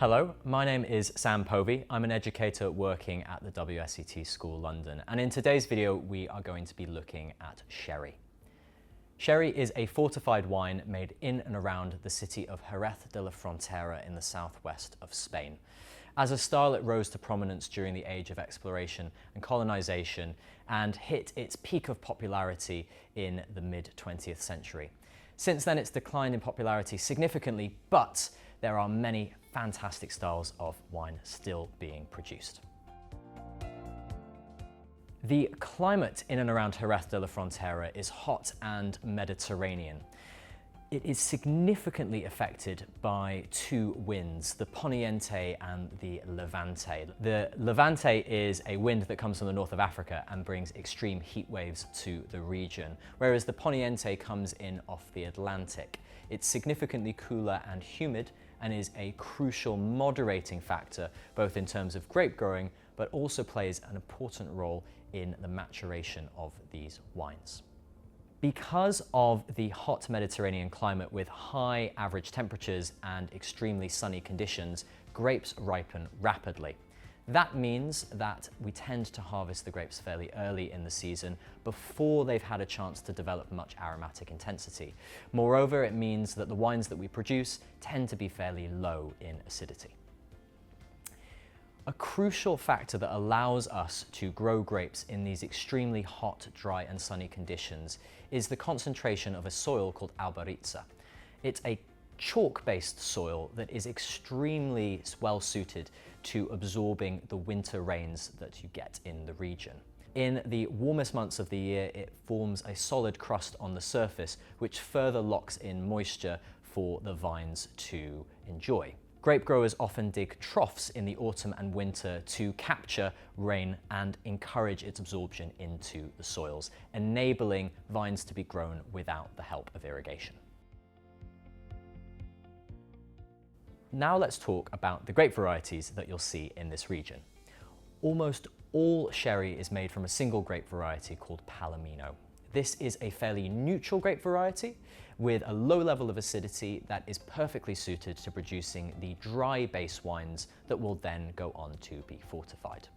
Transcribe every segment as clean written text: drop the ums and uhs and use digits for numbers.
Hello, my name is Sam Povey. I'm an educator working at the WSET School London, and in today's video we are going to be looking at sherry. Sherry is a fortified wine made in and around the city of Jerez de la Frontera in the southwest of Spain. As a style, it rose to prominence during the age of exploration and colonization and hit its peak of popularity in the mid-20th century. Since then, it's declined in popularity significantly, but there are many fantastic styles of wine still being produced. The climate in and around Jerez de la Frontera is hot and Mediterranean. It is significantly affected by two winds, the Poniente and the Levante. The Levante is a wind that comes from the north of Africa and brings extreme heat waves to the region, whereas the Poniente comes in off the Atlantic. It's significantly cooler and humid and is a crucial moderating factor, both in terms of grape growing, but also plays an important role in the maturation of these wines. Because of the hot Mediterranean climate with high average temperatures and extremely sunny conditions, grapes ripen rapidly. That means that we tend to harvest the grapes fairly early in the season before they've had a chance to develop much aromatic intensity. Moreover, it means that the wines that we produce tend to be fairly low in acidity. A crucial factor that allows us to grow grapes in these extremely hot, dry and sunny conditions is the concentration of a soil called albaritza. It's a chalk-based soil that is extremely well suited to absorbing the winter rains that you get in the region. In the warmest months of the year, it forms a solid crust on the surface, which further locks in moisture for the vines to enjoy. Grape growers often dig troughs in the autumn and winter to capture rain and encourage its absorption into the soils, enabling vines to be grown without the help of irrigation. Now let's talk about the grape varieties that you'll see in this region. Almost all sherry is made from a single grape variety called Palomino. This is a fairly neutral grape variety with a low level of acidity that is perfectly suited to producing the dry base wines that will then go on to be fortified.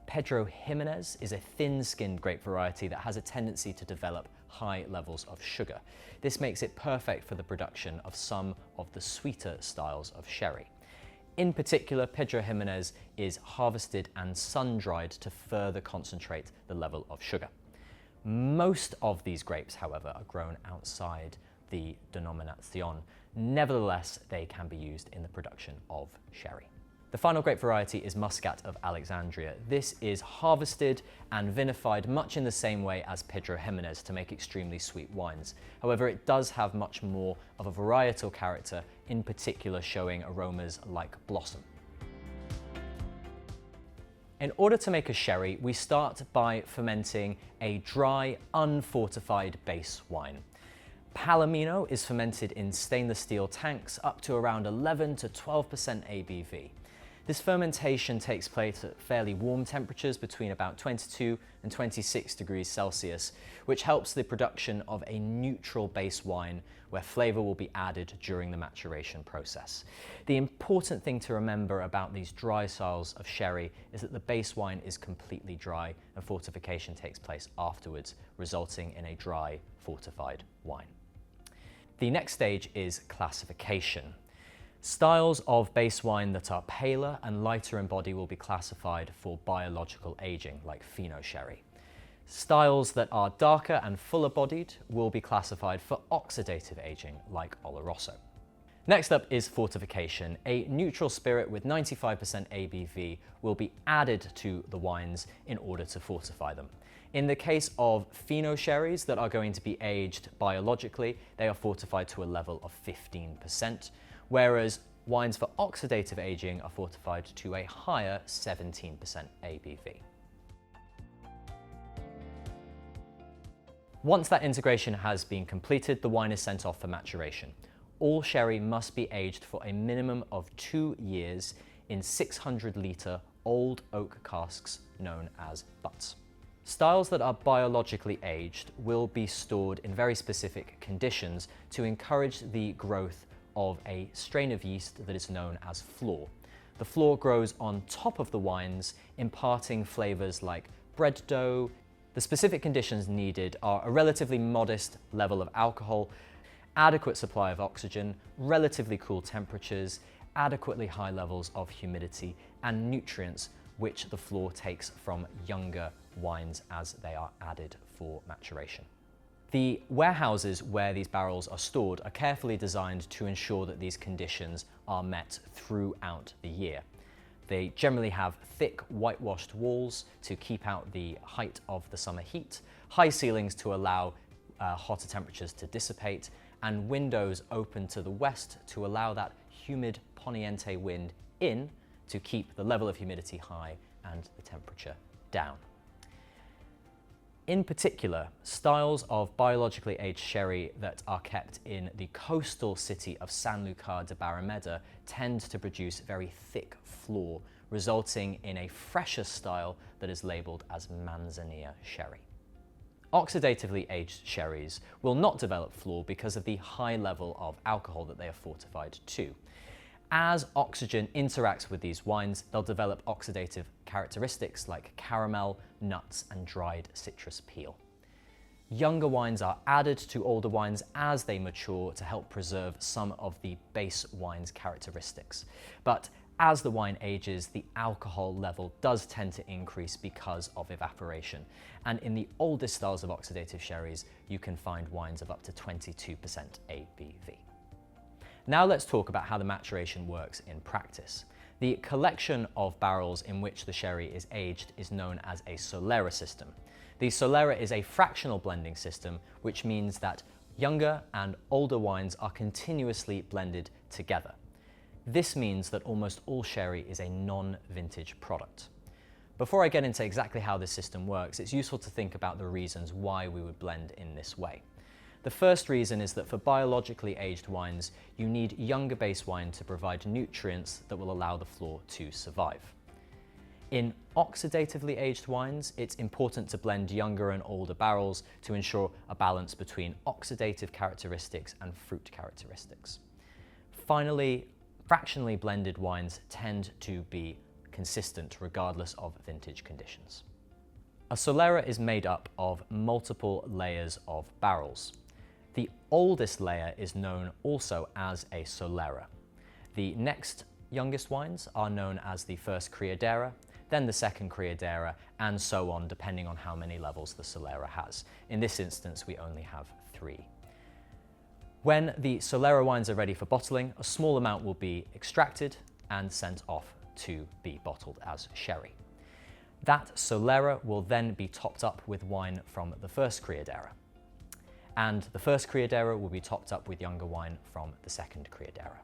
Pedro Jimenez is a thin-skinned grape variety that has a tendency to develop high levels of sugar. This makes it perfect for the production of some of the sweeter styles of sherry. In particular, Pedro Jimenez is harvested and sun-dried to further concentrate the level of sugar. Most of these grapes, however, are grown outside the denominación. Nevertheless, they can be used in the production of sherry. The final grape variety is Muscat of Alexandria. This is harvested and vinified much in the same way as Pedro Jimenez to make extremely sweet wines. However, it does have much more of a varietal character, in particular showing aromas like blossom. In order to make a sherry, we start by fermenting a dry, unfortified base wine. Palomino is fermented in stainless steel tanks up to around 11 to 12% ABV. This fermentation takes place at fairly warm temperatures between about 22 and 26 degrees Celsius, which helps the production of a neutral base wine where flavor will be added during the maturation process. The important thing to remember about these dry styles of sherry is that the base wine is completely dry and fortification takes place afterwards, resulting in a dry, fortified wine. The next stage is classification. Styles of base wine that are paler and lighter in body will be classified for biological aging, like Fino sherry. Styles that are darker and fuller bodied will be classified for oxidative aging, like Oloroso. Next up is fortification. A neutral spirit with 95% ABV will be added to the wines in order to fortify them. In the case of Fino sherries that are going to be aged biologically, they are fortified to a level of 15%. Whereas wines for oxidative aging are fortified to a higher 17% ABV. Once that integration has been completed, the wine is sent off for maturation. All sherry must be aged for a minimum of 2 years in 600-litre old oak casks known as butts. Styles that are biologically aged will be stored in very specific conditions to encourage the growth of a strain of yeast that is known as flor. The flor grows on top of the wines, imparting flavors like bread dough. The specific conditions needed are a relatively modest level of alcohol, adequate supply of oxygen, relatively cool temperatures, adequately high levels of humidity, and nutrients which the flor takes from younger wines as they are added for maturation. The warehouses where these barrels are stored are carefully designed to ensure that these conditions are met throughout the year. They generally have thick whitewashed walls to keep out the height of the summer heat, high ceilings to allow hotter temperatures to dissipate, and windows open to the west to allow that humid poniente wind in to keep the level of humidity high and the temperature down. In particular, styles of biologically aged sherry that are kept in the coastal city of Sanlúcar de Barrameda tend to produce very thick flor, resulting in a fresher style that is labelled as Manzanilla sherry. Oxidatively aged sherries will not develop flor because of the high level of alcohol that they are fortified to. As oxygen interacts with these wines, they'll develop oxidative characteristics like caramel, nuts, and dried citrus peel. Younger wines are added to older wines as they mature to help preserve some of the base wine's characteristics. But as the wine ages, the alcohol level does tend to increase because of evaporation. And in the oldest styles of oxidative sherries, you can find wines of up to 22% ABV. Now let's talk about how the maturation works in practice. The collection of barrels in which the sherry is aged is known as a solera system. The solera is a fractional blending system, which means that younger and older wines are continuously blended together. This means that almost all sherry is a non-vintage product. Before I get into exactly how this system works, it's useful to think about the reasons why we would blend in this way. The first reason is that for biologically aged wines, you need younger base wine to provide nutrients that will allow the flor to survive. In oxidatively aged wines, it's important to blend younger and older barrels to ensure a balance between oxidative characteristics and fruit characteristics. Finally, fractionally blended wines tend to be consistent regardless of vintage conditions. A solera is made up of multiple layers of barrels. The oldest layer is known also as a solera. The next youngest wines are known as the first criadera, then the second criadera, and so on, depending on how many levels the solera has. In this instance, we only have 3. When the solera wines are ready for bottling, a small amount will be extracted and sent off to be bottled as sherry. That solera will then be topped up with wine from the first criadera. And the first criadera will be topped up with younger wine from the second criadera.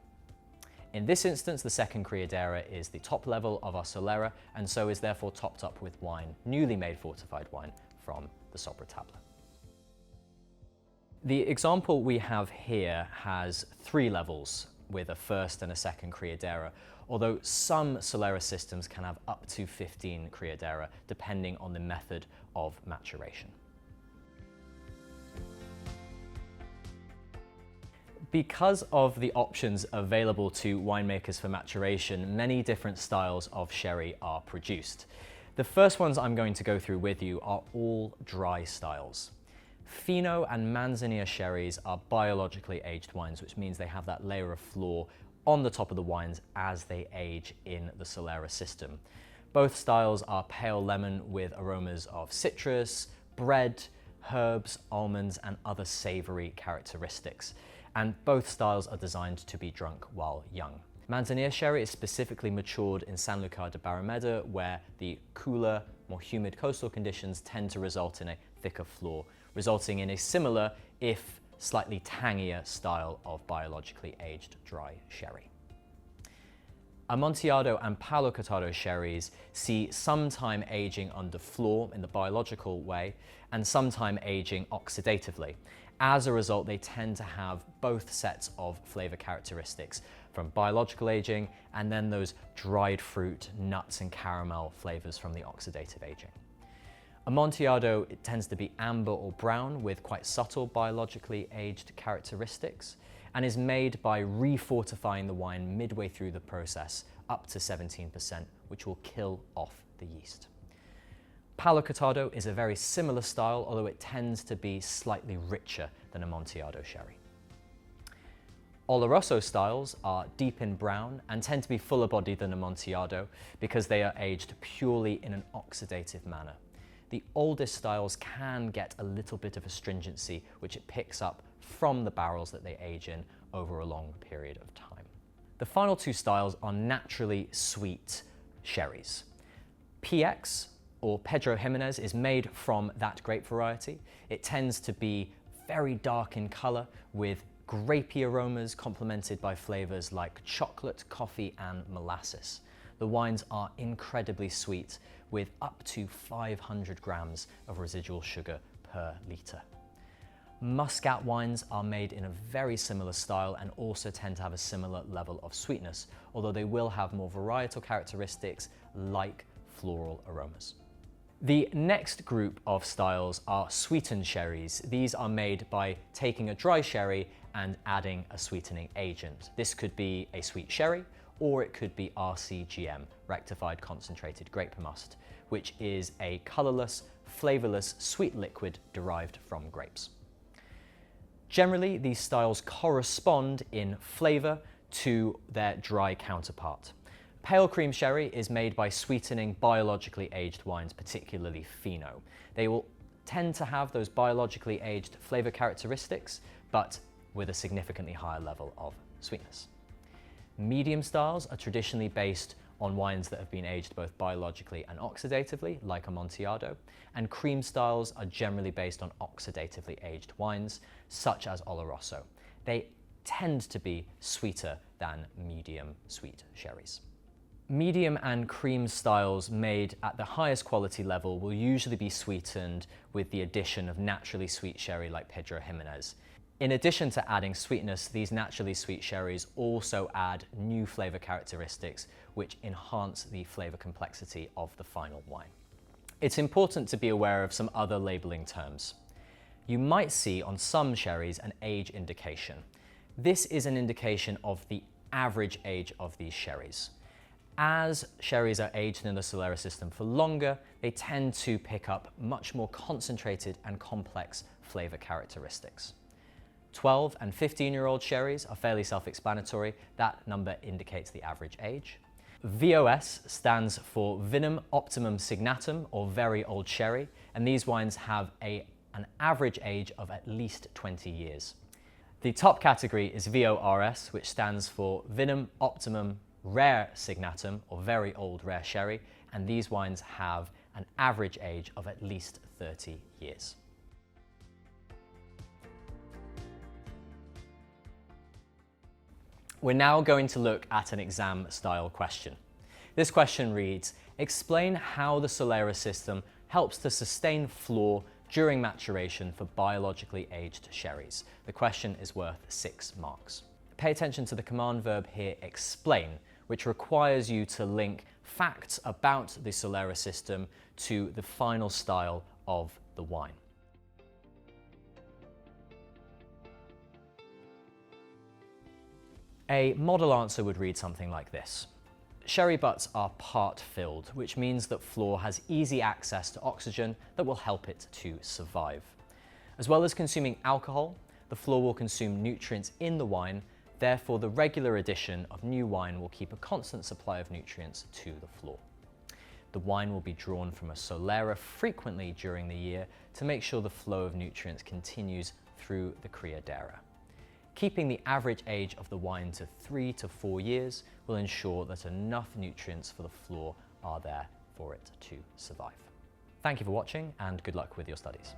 In this instance, the second criadera is the top level of our solera, and so is therefore topped up with wine, newly made fortified wine from the soprotable. The example we have here has 3 levels with a first and a second criadera, although some solera systems can have up to 15 criadera, depending on the method of maturation. Because of the options available to winemakers for maturation, many different styles of sherry are produced. The first ones I'm going to go through with you are all dry styles. Fino and Manzanilla sherries are biologically aged wines, which means they have that layer of flor on the top of the wines as they age in the solera system. Both styles are pale lemon with aromas of citrus, bread, herbs, almonds, and other savory characteristics. And both styles are designed to be drunk while young. Manzanilla sherry is specifically matured in Sanlúcar de Barrameda, where the cooler, more humid coastal conditions tend to result in a thicker flor, resulting in a similar, if slightly tangier, style of biologically aged dry sherry. Amontillado and Palo Cortado sherries see some time aging under flor in the biological way and some time aging oxidatively. As a result, they tend to have both sets of flavor characteristics from biological aging and then those dried fruit, nuts, and caramel flavors from the oxidative aging. Amontillado, it tends to be amber or brown with quite subtle biologically aged characteristics. and is made by refortifying the wine midway through the process up to 17%, which will kill off the yeast. Palo Cortado is a very similar style, although it tends to be slightly richer than Amontillado sherry. Oloroso styles are deep in brown and tend to be fuller bodied than Amontillado because they are aged purely in an oxidative manner. The oldest styles can get a little bit of astringency, which it picks up from the barrels that they age in over a long period of time. The final two styles are naturally sweet sherries. PX, or Pedro Jimenez, is made from that grape variety. It tends to be very dark in color with grapey aromas complemented by flavors like chocolate, coffee, and molasses. The wines are incredibly sweet with up to 500 grams of residual sugar per litre. Muscat wines are made in a very similar style and also tend to have a similar level of sweetness, although they will have more varietal characteristics like floral aromas. The next group of styles are sweetened sherries. These are made by taking a dry sherry and adding a sweetening agent. This could be a sweet sherry, or it could be RCGM, rectified concentrated grape must, which is a colorless, flavorless sweet liquid derived from grapes. Generally, these styles correspond in flavor to their dry counterpart. Pale cream sherry is made by sweetening biologically aged wines, particularly Fino. They will tend to have those biologically aged flavor characteristics, but with a significantly higher level of sweetness. Medium styles are traditionally based on wines that have been aged both biologically and oxidatively, like Amontillado, and cream styles are generally based on oxidatively aged wines, such as Oloroso. They tend to be sweeter than medium sweet sherries. Medium and cream styles made at the highest quality level will usually be sweetened with the addition of naturally sweet sherry like Pedro Jimenez. In addition to adding sweetness, these naturally sweet sherries also add new flavor characteristics which enhance the flavor complexity of the final wine. It's important to be aware of some other labeling terms. You might see on some sherries an age indication. This is an indication of the average age of these sherries. As sherries are aged in the Solera system for longer, they tend to pick up much more concentrated and complex flavor characteristics. 12 and 15-year-old sherries are fairly self-explanatory. That number indicates the average age. VOS stands for Vinum Optimum Signatum, or very old sherry, and these wines have an average age of at least 20 years. The top category is VORS, which stands for Vinum Optimum Rare Signatum, or very old rare sherry, and these wines have an average age of at least 30 years. We're now going to look at an exam style question. This question reads, explain how the Solera system helps to sustain flor during maturation for biologically aged sherries. The question is worth 6 marks. Pay attention to the command verb here, explain, which requires you to link facts about the Solera system to the final style of the wine. A model answer would read something like this. Sherry butts are part filled, which means that flor has easy access to oxygen that will help it to survive. As well as consuming alcohol, the flor will consume nutrients in the wine. Therefore, the regular addition of new wine will keep a constant supply of nutrients to the flor. The wine will be drawn from a solera frequently during the year to make sure the flow of nutrients continues through the criadera. Keeping the average age of the wine to 3 to 4 years will ensure that enough nutrients for the flor are there for it to survive. Thank you for watching and good luck with your studies.